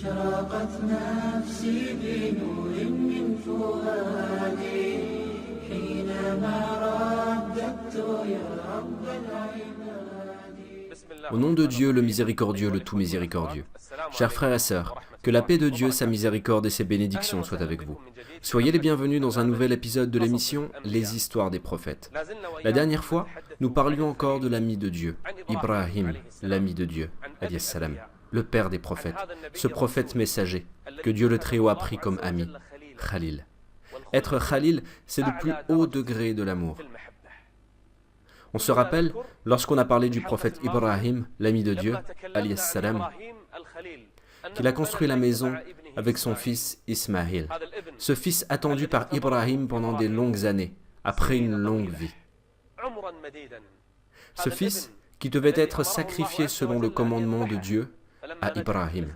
أشرقت نفسي بنور من فؤادي حينما رددت يا رب العباد. Au nom de Dieu, le miséricordieux, le tout miséricordieux. Chers frères et sœurs, que la paix de Dieu, sa miséricorde et ses bénédictions soient avec vous. Soyez les bienvenus dans un nouvel épisode de l'émission Les histoires des prophètes. La dernière fois, nous parlions encore de l'ami de Dieu, Ibrahim, l'ami de Dieu, alayhi salam, le père des prophètes, ce prophète messager que Dieu le Très-Haut a pris comme ami, Khalil. Être Khalil, c'est le plus haut degré de l'amour. On se rappelle, lorsqu'on a parlé du prophète Ibrahim, l'ami de Dieu, alayhi salam, qu'il a construit la maison avec son fils Ismaïl. Ce fils attendu par Ibrahim pendant des longues années, après une longue vie. Ce fils qui devait être sacrifié selon le commandement de Dieu à Ibrahim.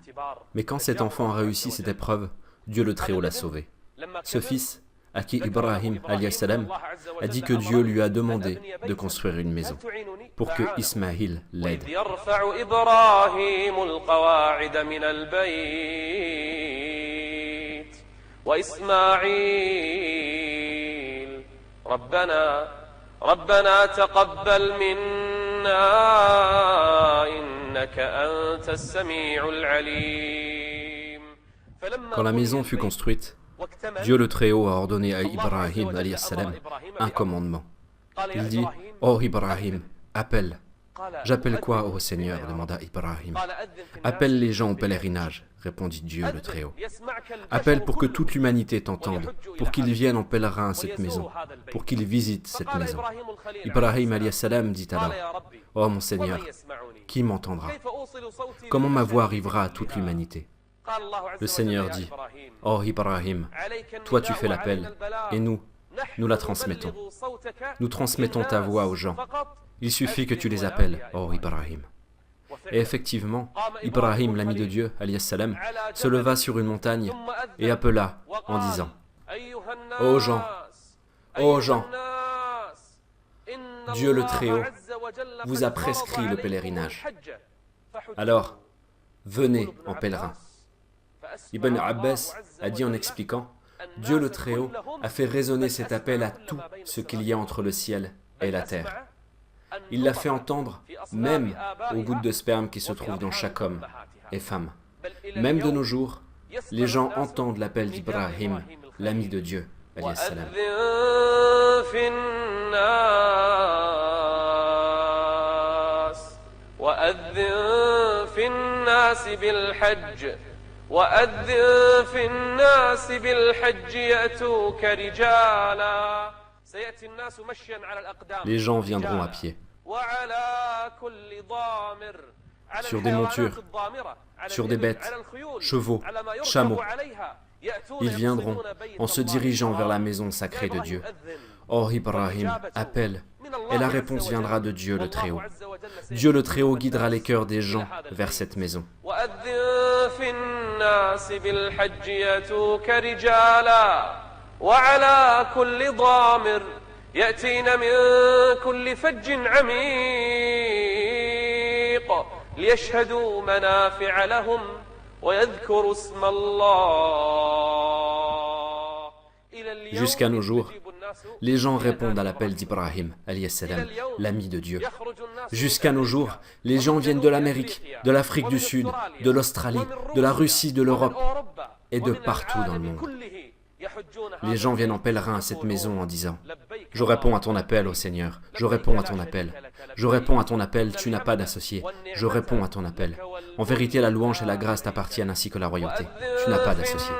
Mais quand cet enfant a réussi cette épreuve, Dieu le Très-Haut l'a sauvé. Ce fils à qui Ibrahim alayhi salam a dit que Dieu lui a demandé de construire une maison pour que Ismaïl l'aide. Quand la maison fut construite, Dieu le Très-Haut a ordonné à Ibrahim alayhi salam un commandement. Il dit « Oh Ibrahim, appelle. » « J'appelle quoi, ô Seigneur ?» demanda Ibrahim. « Appelle les gens au pèlerinage, répondit Dieu le Très-Haut. Appelle pour que toute l'humanité t'entende, pour qu'ils viennent en pèlerin à cette maison, pour qu'ils visitent cette maison. Ibrahim alayhi salam dit alors « Oh mon Seigneur, qui m'entendra? Comment ma voix arrivera à toute l'humanité ?» Le Seigneur dit « Oh Ibrahim, toi tu fais l'appel, et nous la transmettons. Nous transmettons ta voix aux gens. Il suffit que tu les appelles, oh Ibrahim. » Et effectivement, Ibrahim, l'ami de Dieu, alayhi salam, se leva sur une montagne et appela en disant « Ô gens, Dieu le Très-Haut vous a prescrit le pèlerinage. Alors, venez en pèlerin. » Ibn Abbas a dit en expliquant, Dieu le Très-Haut a fait résonner cet appel à tout ce qu'il y a entre le ciel et la terre. Il l'a fait entendre même aux gouttes de sperme qui se trouvent dans chaque homme et femme. Même de nos jours, les gens entendent l'appel d'Ibrahim, l'ami de Dieu, alayhi salam. Les gens viendront à pied, sur des montures, sur des bêtes, chevaux, chameaux. Ils viendront en se dirigeant vers la maison sacrée de Dieu. Oh Ibrahim, appelle, et la réponse viendra de Dieu le Très-Haut. Dieu le Très-Haut guidera les cœurs des gens vers cette maison. Jusqu'à nos jours, les gens répondent à l'appel d'Ibrahim, alayhi salam, l'ami de Dieu. Jusqu'à nos jours, les gens viennent de l'Amérique, de l'Afrique du Sud, de l'Australie, de la Russie, de l'Europe et de partout dans le monde. Les gens viennent en pèlerin à cette maison en disant « Je réponds à ton appel, ô Seigneur, je réponds à ton appel. Je réponds à ton appel, tu n'as pas d'associé. Je réponds à ton appel. En vérité, la louange et la grâce t'appartiennent ainsi que la royauté. Tu n'as pas d'associé. »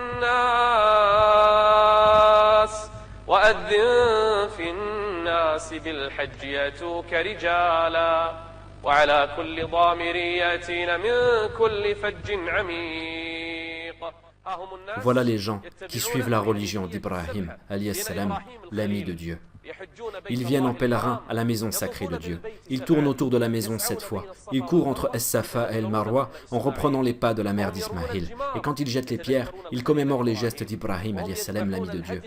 Voilà les gens qui suivent la religion d'Ibrahim, alayhi salam, l'ami de Dieu. Ils viennent en pèlerin à la maison sacrée de Dieu. Ils tournent autour de la maison 7 fois. Ils courent entre Es-Safa et El-Marwa en reprenant les pas de la mère d'Ismaïl. Et quand ils jettent les pierres, ils commémorent les gestes d'Ibrahim, alayhi salam, l'ami de Dieu.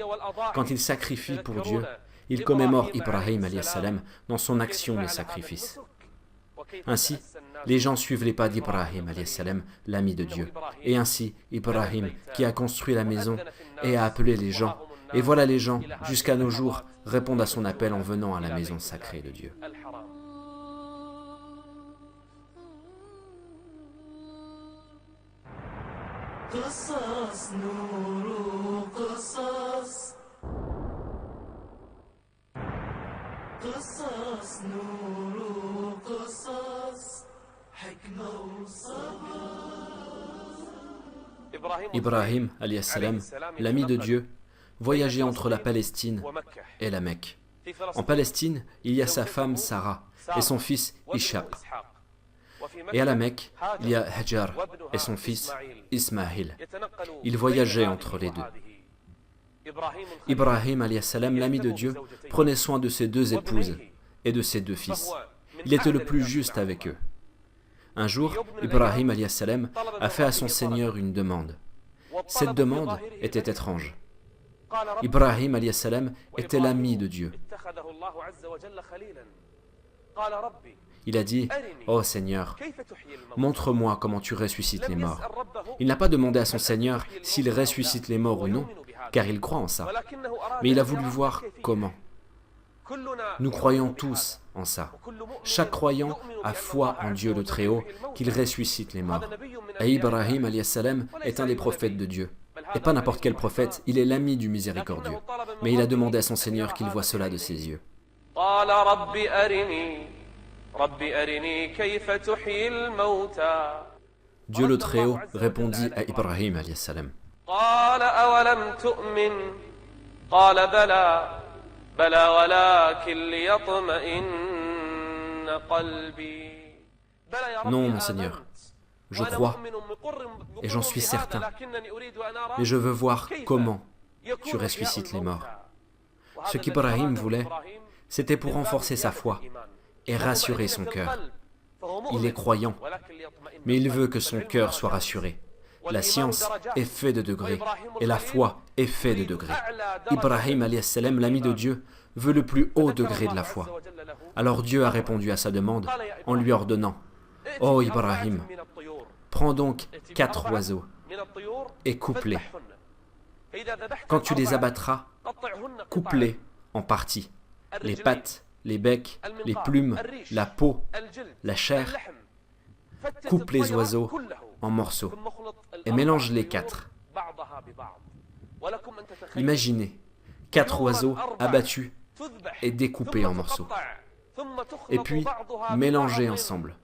Quand ils sacrifient pour Dieu, ils commémorent Ibrahim, alayhi salam, dans son action de sacrifice. Ainsi, les gens suivent les pas d'Ibrahim, alayhi salam, l'ami de Dieu. Et ainsi, Ibrahim, qui a construit la maison et a appelé les gens, et voilà les gens, jusqu'à nos jours, répondent à son appel en venant à la maison sacrée de Dieu. قصص نور قصص قصص نور قصص حكمة وصبر. Ibrahim, alayhi salam, l'ami de Dieu, voyageait entre la Palestine et la Mecque. En Palestine, il y a sa femme Sarah et son fils Ishaq. Et à la Mecque, il y a Hajar et son fils Ismaïl. Ils voyageaient entre les deux. Ibrahim, alayhi salam, l'ami de Dieu, prenait soin de ses deux épouses et de ses deux fils. Il était le plus juste avec eux. Un jour, Ibrahim, alayhi salam, a fait à son Seigneur une demande. Cette demande était étrange. Ibrahim, alayhi salam, était l'ami de Dieu. Il a dit, « Oh Seigneur, montre-moi comment tu ressuscites les morts. » Il n'a pas demandé à son Seigneur s'il ressuscite les morts ou non, car il croit en ça. Mais il a voulu voir comment. Nous croyons tous en ça. Chaque croyant a foi en Dieu le Très-Haut, qu'il ressuscite les morts. Et Ibrahim, alayhi salam, est un des prophètes de Dieu. Et pas n'importe quel prophète, il est l'ami du miséricordieux. Mais il a demandé à son Seigneur qu'il voie cela de ses yeux. Dieu le Très-Haut répondit à Ibrahim, alayhi salam. Non, mon Seigneur, je crois et j'en suis certain, mais je veux voir comment tu ressuscites les morts. Ce qu'Ibrahim voulait, c'était pour renforcer sa foi et rassurer son cœur. Il est croyant, mais il veut que son cœur soit rassuré. La science est faite de degrés et la foi est faite de degrés. Ibrahim, alayhi salam, l'ami de Dieu, veut le plus haut degré de la foi. Alors Dieu a répondu à sa demande en lui ordonnant, « Oh Ibrahim, prends donc 4 oiseaux et coupe-les. Quand tu les abattras, coupe-les en parties, les pattes, les becs, les plumes, la peau, la chair. Coupe les oiseaux en morceaux et mélange les 4. Imaginez 4 oiseaux abattus et découpés en morceaux, et puis mélangés ensemble.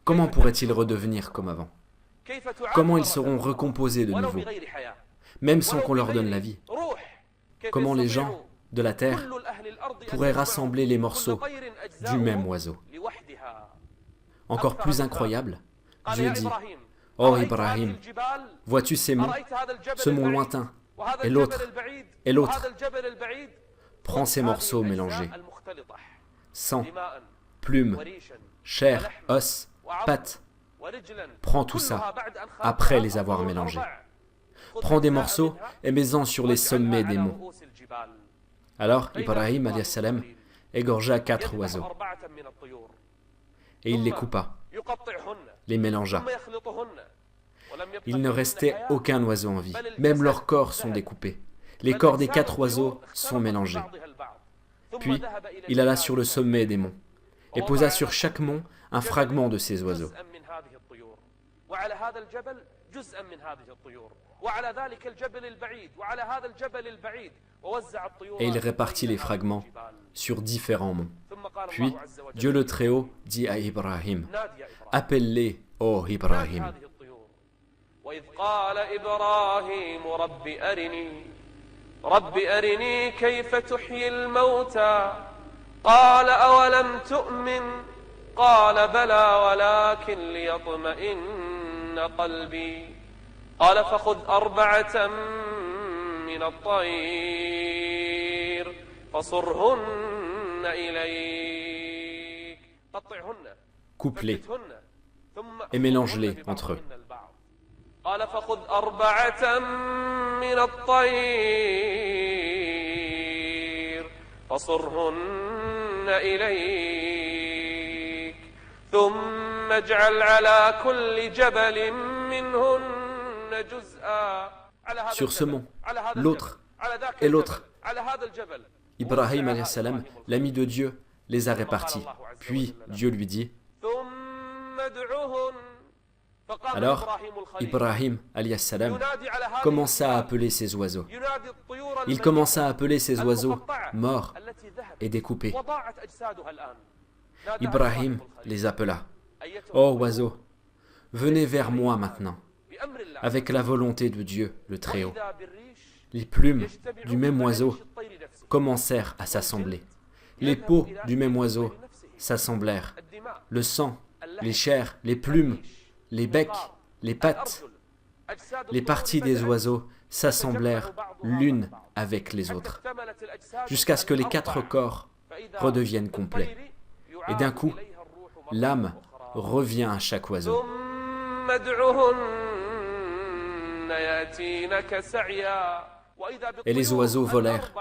Comment pourraient-ils redevenir comme avant? Comment ils seront recomposés de nouveau, même sans qu'on leur donne la vie? Comment les gens de la terre pourraient rassembler les morceaux du même oiseau? Encore plus incroyable, Dieu dit, « Oh Ibrahim, vois-tu ces monts, ce mont lointain, et l'autre, prends ces morceaux mélangés, sang, plumes, chair, os, pattes, prends tout ça, après les avoir mélangés. Prends des morceaux et mets-en sur les sommets des monts. » Alors Ibrahim, alayhi salam, égorgea 4 oiseaux, et il les coupa, les mélangea. Il ne restait aucun oiseau en vie, même leurs corps sont découpés. Les corps des 4 oiseaux sont mélangés. Puis, il alla sur le sommet des monts, et posa sur chaque mont un fragment de ces oiseaux. Et il répartit les fragments sur différents monts. Puis, Dieu le Très-Haut dit à Ibrahim, « Appelle-les, ô Ibrahim. » رب أرني كيف تحيي الموتى قال أولم تؤمن قال بلى ولكن ليطمئن قلبي قال فخذ 4 من الطير فصرهن إليك قطعهن Coupe-les et mélange-les entre eux. قال فخذ 4 من الطير فصرهن إليك ثم اجعل على كل جبل منهن جزءا. Sur ce mont, l'autre et l'autre. Ibrahim alayhi salam, l'ami de Dieu, les a répartis. Puis Dieu lui dit, alors Ibrahim alayhi salam commença à appeler ces oiseaux. Il commença à appeler ces oiseaux morts et découpés. Ibrahim les appela. Ô oiseaux, venez vers moi maintenant, avec la volonté de Dieu, le Très-Haut. Les plumes du même oiseau commencèrent à s'assembler. Les peaux du même oiseau s'assemblèrent. Le sang, les chairs, les plumes, les becs, les pattes, les parties des oiseaux s'assemblèrent l'une avec les autres, jusqu'à ce que les 4 corps redeviennent complets. Et d'un coup, l'âme revient à chaque oiseau. Et les oiseaux volèrent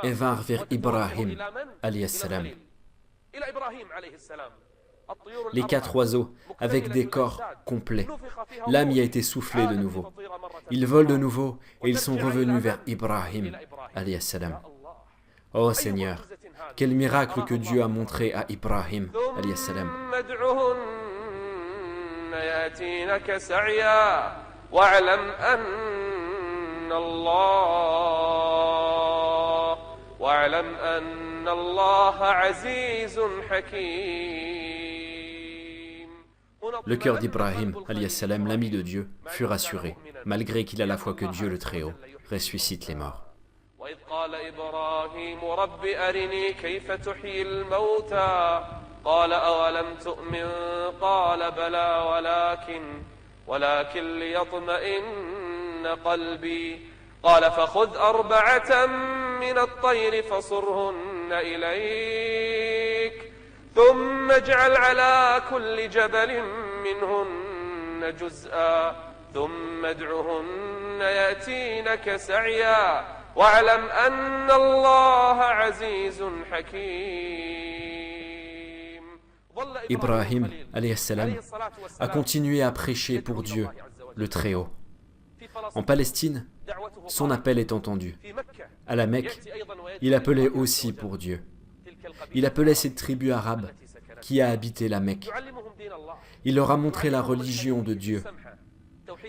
et vinrent vers Ibrahim alayhi salam. Les 4 oiseaux avec des corps complets. L'âme y a été soufflée de nouveau. Ils volent de nouveau et ils sont revenus vers Ibrahim alayhi salam. Ô Seigneur, quel miracle que Dieu a montré à Ibrahim alayhi salam. Le cœur d'Ibrahim alayhi salam, l'ami de Dieu, fut rassuré, malgré qu'il a la foi que Dieu le Très-Haut ressuscite les morts. وإذ قال إبراهيم رب أرني كيف تحيي الموتى قال أولم تؤمن قال بلى ولكن ليطمئن قلبي قال فخذ 4 من الطير فصرهن إليك ثم اجعل على كل جبل منهن جزءا ثم ادعهن يأتينك سعيا واعلم أن الله عزيز حكيم. Ibrahim alayhi salam a continué à prêcher pour Dieu, le Très-Haut. En Palestine, son appel est entendu. À la Mecque, il appelait aussi pour Dieu. Il appelait cette tribu arabe qui a habité la Mecque. Il leur a montré la religion de Dieu,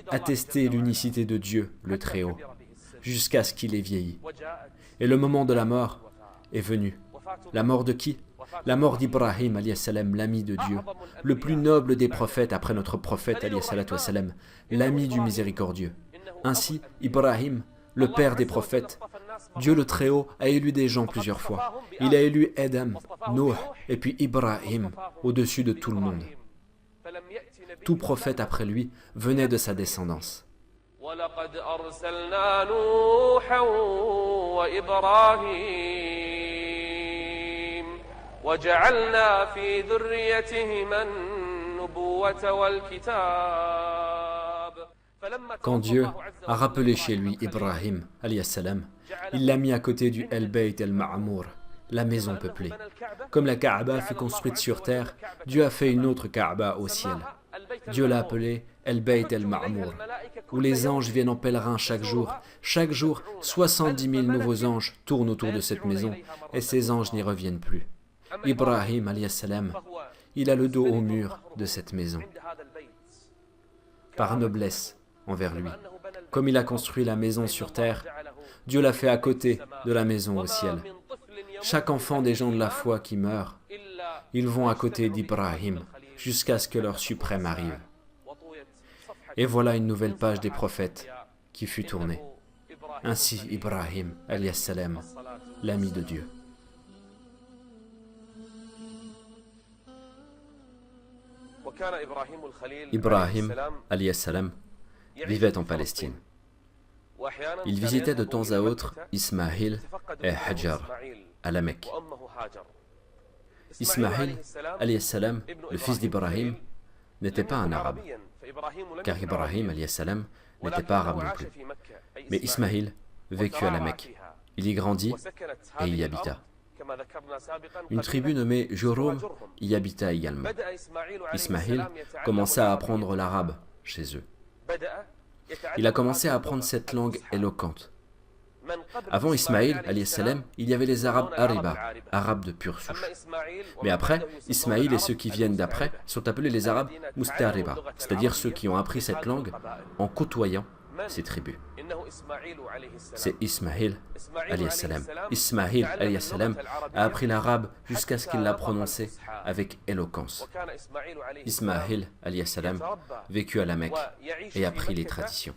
attesté l'unicité de Dieu, le Très-Haut, jusqu'à ce qu'il ait vieilli. Et le moment de la mort est venu. La mort de qui? La mort d'Ibrahim alayhi salam, l'ami de Dieu, le plus noble des prophètes après notre prophète alayhi salatu wassalam, l'ami du miséricordieux. Ainsi, Ibrahim, le père des prophètes, Dieu le Très-Haut a élu des gens plusieurs fois. Il a élu Adam, Nuh et puis Ibrahim au-dessus de tout le monde. Tout prophète après lui venait de sa descendance. ولقد أرسلنا نوحا وإبراهيم وجعلنا في ذريتهما النبوة والكتاب. Quand Dieu a rappelé chez lui Ibrahim alayhi salam, il l'a mis à côté du El-Bayt el-Ma'amour, la maison peuplée. Comme la Kaaba fut construite sur terre, Dieu a fait une autre Kaaba au ciel. Dieu l'a appelé El-Bayt el-Ma'amour, où les anges viennent en pèlerin chaque jour. Chaque jour, 70 000 nouveaux anges tournent autour de cette maison, et ces anges n'y reviennent plus. Ibrahim alayhi salam, il a le dos au mur de cette maison, par noblesse envers lui. Comme il a construit la maison sur terre, Dieu l'a fait à côté de la maison au ciel. Chaque enfant des gens de la foi qui meurt, ils vont à côté d'Ibrahim jusqu'à ce que leur suprême arrive. Et voilà une nouvelle page des prophètes qui fut tournée. Ainsi Ibrahim alayhi salam, l'ami de Dieu. Ibrahim alayhi salam vivait en Palestine. Il visitait de temps à autre Ismaïl et Hajar à la Mecque. Ismaïl alayhi salam, le fils d'Ibrahim, n'était pas un arabe, car Ibrahim alayhi salam n'était pas arabe non plus. Mais Ismaïl vécut à la Mecque. Il y grandit et il y habita. Une tribu nommée Jurhum y habita également. Ismaïl commença à apprendre l'arabe chez eux. Il a commencé à apprendre cette langue éloquente. Avant Ismaïl, alayhi salam, il y avait les Arabes Ariba, Arabes de pure souche. Mais après, Ismaïl et ceux qui viennent d'après sont appelés les Arabes Mustariba, c'est-à-dire ceux qui ont appris cette langue en côtoyant ces tribus. C'est Ismaïl, alayhi salam. Ismaïl, alayhi salam, a appris l'arabe jusqu'à ce qu'il l'a prononcé avec éloquence. Ismaïl, alayhi salam, vécut à la Mecque et apprit les traditions.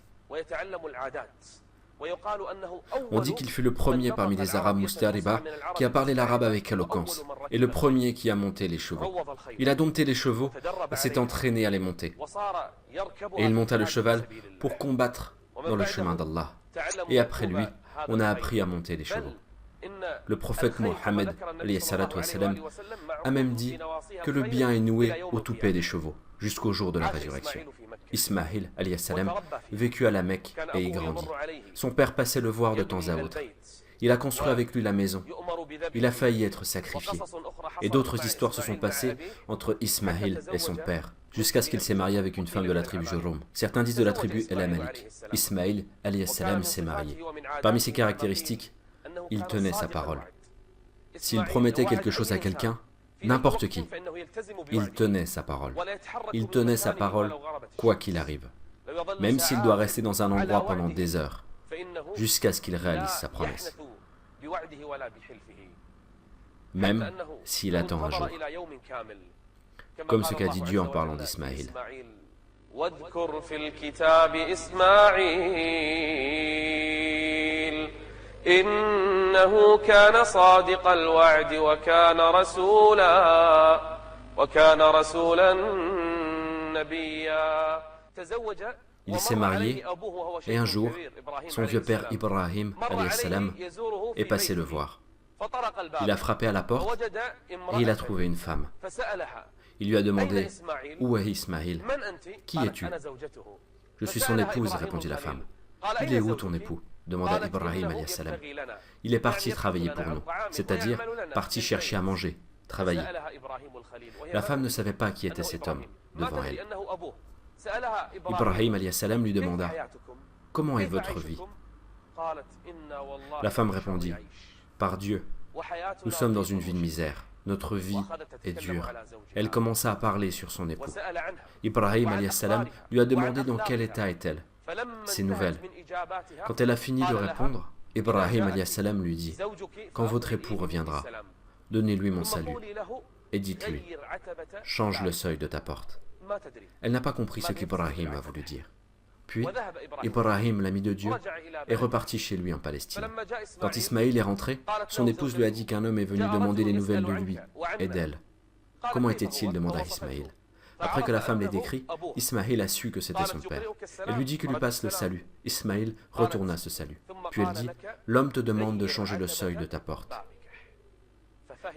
On dit qu'il fut le premier parmi les Arabes Mustariba qui a parlé l'arabe avec éloquence, et le premier qui a monté les chevaux. Il a dompté les chevaux et s'est entraîné à les monter. Et il monta le cheval pour combattre dans le chemin d'Allah. Et après lui, on a appris à monter les chevaux. Le prophète Mohammed a même dit que le bien est noué au toupet des chevaux, jusqu'au jour de la résurrection. Ismaïl vécut à la Mecque et y grandit. Son père passait le voir de temps à autre. Il a construit avec lui la maison. Il a failli être sacrifié. Et d'autres histoires se sont passées entre Ismaïl et son père, jusqu'à ce qu'il s'est marié avec une femme de la tribu Jurhum. Certains disent de la tribu El Amalik. Ismaïl s'est marié. Parmi ses caractéristiques, il tenait sa parole. S'il promettait quelque chose à quelqu'un, n'importe qui, il tenait sa parole. Il tenait sa parole quoi qu'il arrive, même s'il doit rester dans un endroit pendant des heures, jusqu'à ce qu'il réalise sa promesse, même s'il attend un jour, comme ce qu'a dit Dieu en parlant d'Ismaïl. واذكر في الكتاب إسماعيل إنه كان صادق الوعد وكان رسولا نبيا. Il s'est marié et un jour, son vieux père Ibrahim salam, est passé le voir. Il a frappé à la porte et il a trouvé une femme. Il lui a demandé « Où est Ismaïl? Qui es-tu » ? « Je suis son épouse, répondit la femme. « Il est où ton époux » demanda Ibrahim salam. « Il est parti travailler pour nous, c'est-à-dire parti chercher à manger, travailler. » La femme ne savait pas qui était cet homme devant elle. Ibrahim salam lui demanda « Comment est votre vie ?» La femme répondit « Par Dieu, nous sommes dans une vie de misère. Notre vie est dure. » Elle commença à parler sur son époux. Ibrahim salam lui a demandé dans quel état est-elle. Ses nouvelles. Quand elle a fini de répondre, Ibrahim salam lui dit « Quand votre époux reviendra, donnez-lui mon salut et dites-lui « Change le seuil de ta porte. » Elle n'a pas compris ce qu'Ibrahim a voulu dire. Puis, Ibrahim, l'ami de Dieu, est reparti chez lui en Palestine. Quand Ismaïl est rentré, son épouse lui a dit qu'un homme est venu demander des nouvelles de lui et d'elle. Comment était-il demanda Ismaïl. Après que la femme l'ait décrit, Ismaïl a su que c'était son père. Elle lui dit qu'il lui passe le salut. Ismaïl retourna ce salut. Puis elle dit, « L'homme te demande de changer le seuil de ta porte. »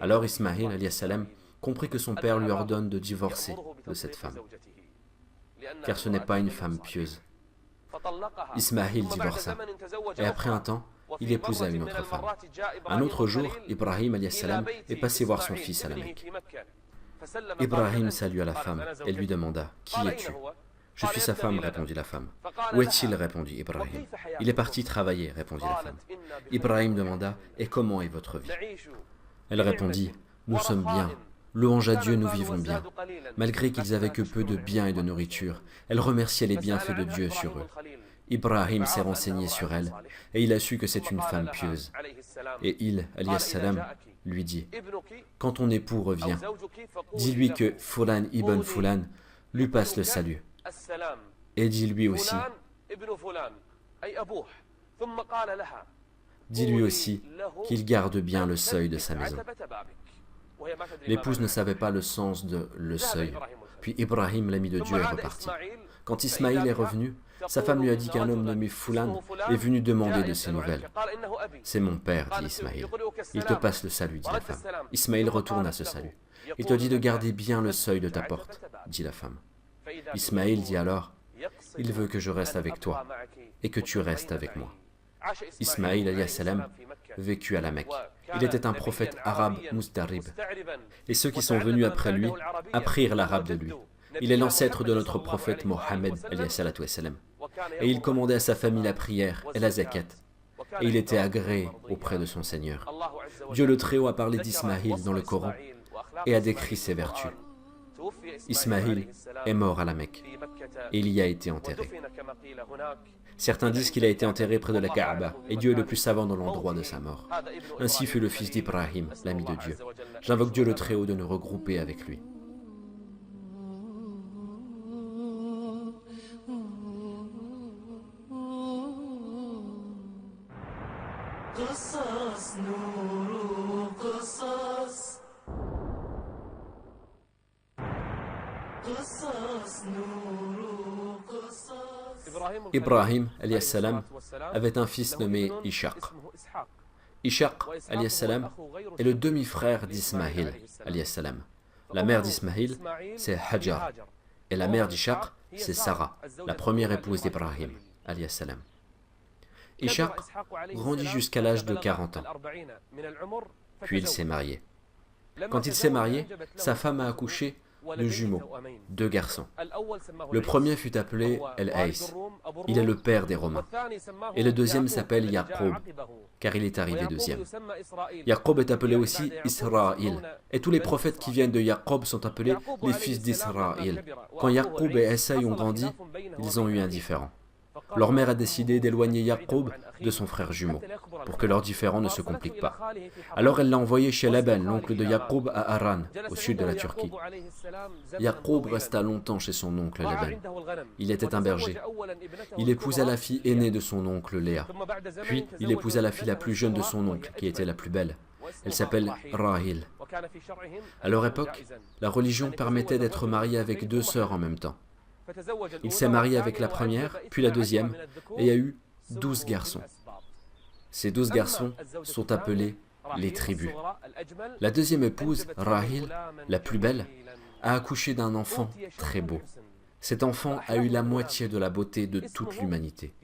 Alors Ismaïl salam comprit que son père lui ordonne de divorcer de cette femme, car ce n'est pas une femme pieuse. Ismaïl divorça, et après un temps, il épousa une autre femme. Un autre jour, Ibrahim salam est passé voir son fils à la Mecque. Ibrahim salua la femme et lui demanda « Qui es-tu » ? « Je suis sa femme, répondit la femme. « Où est-il » répondit Ibrahim. « Il est parti travailler, répondit la femme. Ibrahim demanda « Et comment est votre vie » ? Elle répondit « Nous sommes bien. Louange à Dieu, nous vivons bien. » Malgré qu'ils avaient que peu de biens et de nourriture, elle remerciait les bienfaits de Dieu sur eux. Ibrahim s'est renseigné sur elle, et il a su que c'est une femme pieuse. Et il, salam, lui dit, « Quand ton époux revient, dis-lui que Fulan ibn Fulan lui passe le salut. Et dis-lui aussi, qu'il garde bien le seuil de sa maison. » L'épouse ne savait pas le sens de le seuil. Puis Ibrahim, l'ami de Dieu, est reparti. Quand Ismaïl est revenu, sa femme lui a dit qu'un homme nommé Fulan est venu demander de ses nouvelles. « C'est mon père, dit Ismaïl. Il te passe le salut, dit la femme. Ismaïl retourne à ce salut. Il te dit de garder bien le seuil de ta porte, dit la femme. Ismaïl dit alors, il veut que je reste avec toi et que tu restes avec moi. Ismaïl alayhi salam vécut à la Mecque. Il était un prophète arabe mustarib. Et ceux qui sont venus après lui apprirent l'arabe de lui. Il est l'ancêtre de notre prophète Mohammed alayhi salam. Et il commandait à sa famille la prière et la zakat. Et il était agréé auprès de son Seigneur. Dieu le Très-Haut a parlé d'Ismaïl dans le Coran et a décrit ses vertus. Ismaïl est mort à la Mecque et il y a été enterré. Certains disent qu'il a été enterré près de la Kaaba et Dieu est le plus savant dans l'endroit de sa mort. Ainsi fut le fils d'Ibrahim, l'ami de Dieu. J'invoque Dieu le Très-Haut de nous regrouper avec lui. قصص نور قصص قصص نور قصص Ibrahim alayhi salam avait un fils nommé Ishaq. Ishaq alayhi salam est le demi-frère d'Ismaïl alayhi salam. La mère d'Ismaïl, c'est Hajar. Et la mère d'Ishaq, c'est Sarah, la première épouse d'Ibrahim alayhi salam. Ishaq grandit jusqu'à l'âge de 40 ans. Puis il s'est marié. Quand il s'est marié, sa femme a accouché de jumeaux, 2 garçons. Le premier fut appelé El-Haïs. Il est le père des Romains. Et le deuxième s'appelle Yaqub, car il est arrivé deuxième. Yaqub est appelé aussi Israël. Et tous les prophètes qui viennent de Yaqub sont appelés les fils d'Israël. Quand Yaqub et Esaï ont grandi, ils ont eu un différend. Leur mère a décidé d'éloigner Yaqub de son frère jumeau, pour que leur différend ne se complique pas. Alors elle l'a envoyé chez Laban, l'oncle de Yaqub à Haran, au sud de la Turquie. Yaqub resta longtemps chez son oncle Laban. Il était un berger. Il épousa la fille aînée de son oncle Léa. Puis il épousa la fille la plus jeune de son oncle, qui était la plus belle. Elle s'appelle Rahil. À leur époque, la religion permettait d'être marié avec 2 sœurs en même temps. Il s'est marié avec la première, puis la deuxième, et il y a eu 12 garçons. Ces 12 garçons sont appelés les tribus. La deuxième épouse, Rahil, la plus belle, a accouché d'un enfant très beau. Cet enfant a eu la moitié de la beauté de toute l'humanité.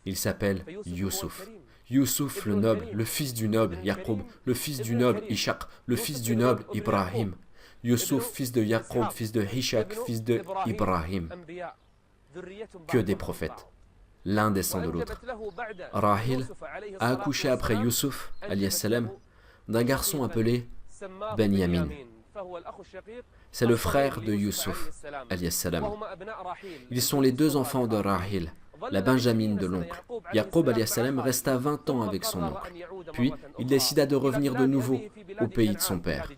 Il s'appelle Youssouf. Youssouf le noble, le fils du noble Yaqub, le fils du noble Ishaq, le fils du noble Ibrahim. Youssouf, fils de Yaqub, fils de Ishaq, fils de Ibrahim. Que des prophètes. L'un descend de l'autre. Rahil a accouché après Youssouf, alayhi salam, d'un garçon appelé Benyamin. C'est le frère de Youssouf, alayhi salam. Ils sont les 2 enfants de Rahil, la Benjamine de l'oncle. Yaqub alayhi salam resta 20 ans avec son oncle. Puis, il décida de revenir de nouveau au pays de son père,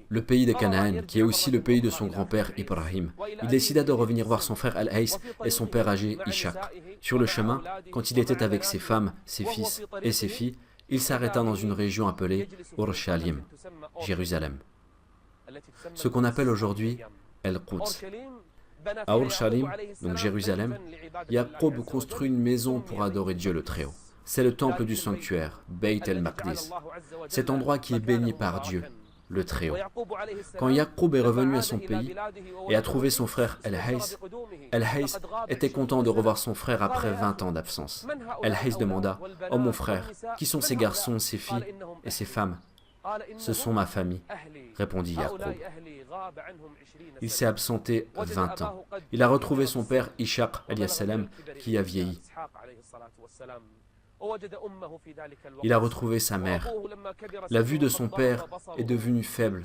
le pays de Canaan, qui est aussi le pays de son grand-père Ibrahim. Il décida de revenir voir son frère Al-Haïs et son père âgé Ishaq. Sur le chemin, quand il était avec ses femmes, ses fils et ses filles, il s'arrêta dans une région appelée Urushalim, Jérusalem, ce qu'on appelle aujourd'hui El-Quds. À Urushalim, donc Jérusalem, Yaqub construit une maison pour adorer Dieu le Très-Haut. C'est le temple du sanctuaire, Beit el-Maqdis, cet endroit qui est béni par Dieu, le Très-Haut. Quand Yaqub est revenu à son pays et a trouvé son frère El-Haïs, El-Haïs était content de revoir son frère après 20 ans d'absence. El-Haïs demanda « Oh mon frère, qui sont ces garçons, ces filles et ces femmes ?»« Ce sont ma famille, » répondit Yaqub. Il s'est absenté 20 ans. Il a retrouvé son père Ishaq alayhi salam qui a vieilli. Il a retrouvé sa mère. La vue de son père est devenue faible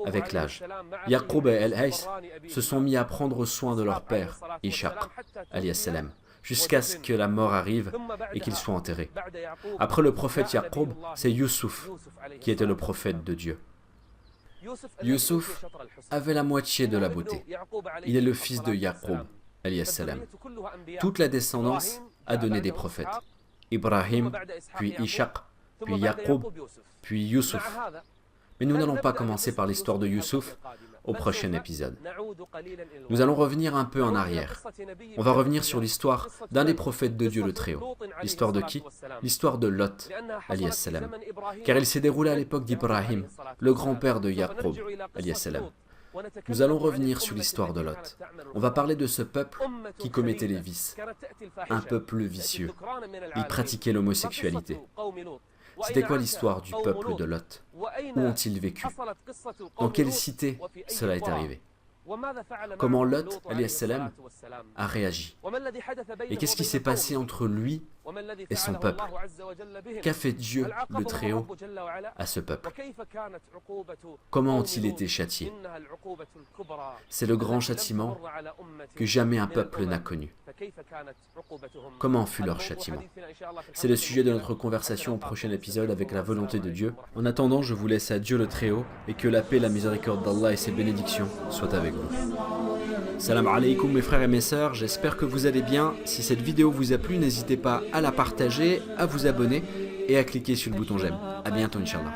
avec l'âge. Yaqub et El-Haïs se sont mis à prendre soin de leur père, Ishaq alayhi salam, jusqu'à ce que la mort arrive et qu'il soit enterré. Après le prophète Yaqub, c'est Youssouf qui était le prophète de Dieu. Youssouf avait la moitié de la beauté. Il est le fils de Yaqub alayhi salam. Toute la descendance a donné des prophètes. Ibrahim, puis Ishaq, puis Yaqub, puis Youssouf. Mais nous n'allons pas commencer par l'histoire de Youssouf au prochain épisode. Nous allons revenir un peu en arrière. On va revenir sur l'histoire d'un des prophètes de Dieu le Très-Haut. L'histoire de qui? L'histoire de Lot, alayhi salam. Car il s'est déroulé à l'époque d'Ibrahim, le grand-père de Yaqub, alayhi salam. Nous allons revenir sur l'histoire de Lot. On va parler de ce peuple qui commettait les vices. Un peuple vicieux. Il pratiquait l'homosexualité. C'était quoi l'histoire du peuple de Lot? Où ont-ils vécu? Dans quelle cité cela est arrivé? Comment Lot, alayhi salam, a réagi? Et qu'est-ce qui s'est passé entre lui et son peuple? Qu'a fait Dieu, le Très-Haut, à ce peuple? Comment ont-ils été châtiés? C'est le grand châtiment que jamais un peuple n'a connu. Comment fut leur châtiment? C'est le sujet de notre conversation au prochain épisode avec la volonté de Dieu. En attendant, je vous laisse à Dieu le Très-Haut et que la paix, la miséricorde d'Allah et ses bénédictions soient avec vous. Salam alaikum mes frères et mes sœurs, j'espère que vous allez bien. Si cette vidéo vous a plu, n'hésitez pas à la partager, à vous abonner et à cliquer sur le bouton j'aime. A bientôt Inch'Allah.